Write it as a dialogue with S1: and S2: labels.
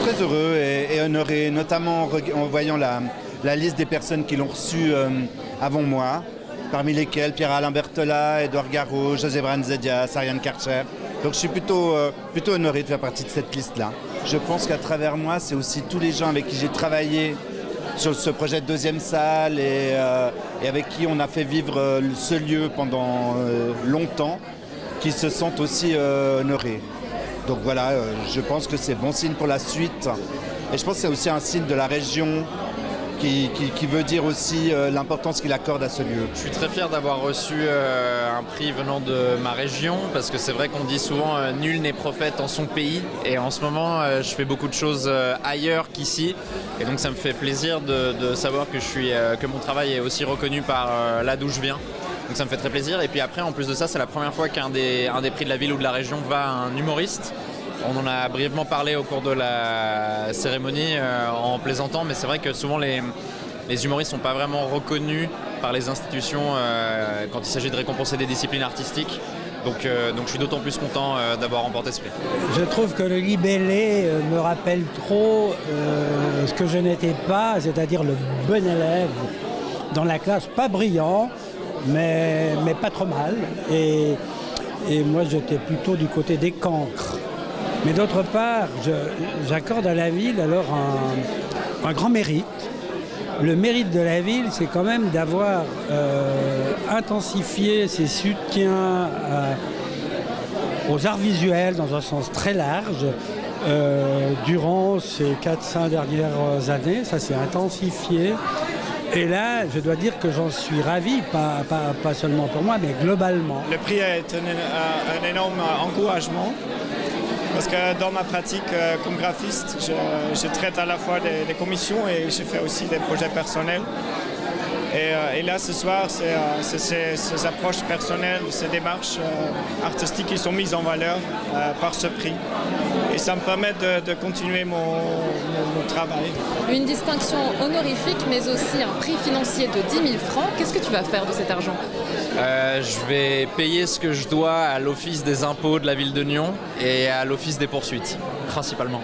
S1: très heureux et honoré, notamment en voyant la liste des personnes qui l'ont reçu avant moi, parmi lesquelles Pierre-Alain Berthollat, Édouard Garot, José Branzedia, Ariane Karcher. Donc je suis plutôt honoré de faire partie de cette liste-là. Je pense qu'à travers moi, c'est aussi tous les gens avec qui j'ai travaillé sur ce projet de deuxième salle et avec qui on a fait vivre ce lieu pendant longtemps, qui se sentent aussi honorés. Donc voilà, je pense que c'est bon signe pour la suite. Et je pense que c'est aussi un signe de la région qui veut dire aussi l'importance qu'il accorde à ce lieu.
S2: Je suis très fier d'avoir reçu un prix venant de ma région, parce que c'est vrai qu'on dit souvent nul n'est prophète en son pays, et en ce moment je fais beaucoup de choses ailleurs qu'ici, et donc ça me fait plaisir de savoir que mon travail est aussi reconnu par là d'où je viens. Donc ça me fait très plaisir, et puis après en plus de ça, c'est la première fois qu'un des prix de la ville ou de la région va à un humoriste. On en a brièvement parlé au cours de la cérémonie en plaisantant, mais c'est vrai que souvent les humoristes ne sont pas vraiment reconnus par les institutions quand il s'agit de récompenser des disciplines artistiques. Donc je suis d'autant plus content d'avoir remporté ce prix.
S3: Je trouve que le libellé me rappelle trop ce que je n'étais pas, c'est-à-dire le bon élève dans la classe, pas brillant, mais pas trop mal. Et moi j'étais plutôt du côté des cancres. Mais d'autre part, j'accorde à la ville alors un grand mérite. Le mérite de la ville, c'est quand même d'avoir intensifié ses soutiens aux arts visuels dans un sens très large durant ces 4-5 dernières années. Ça s'est intensifié. Et là, je dois dire que j'en suis ravi, pas seulement pour moi, mais globalement.
S4: Le prix est un énorme encouragement. Parce que dans ma pratique comme graphiste, je traite à la fois des commissions et je fais aussi des projets personnels. Et là, ce soir, c'est ces approches personnelles, ces démarches artistiques qui sont mises en valeur par ce prix. Et ça me permet de continuer mon travail.
S5: Une distinction honorifique, mais aussi un prix financier de 10 000 francs. Qu'est-ce que tu vas faire de cet argent ?
S2: Je vais payer ce que je dois à l'Office des impôts de la ville de Nyon et à l'Office des poursuites, principalement.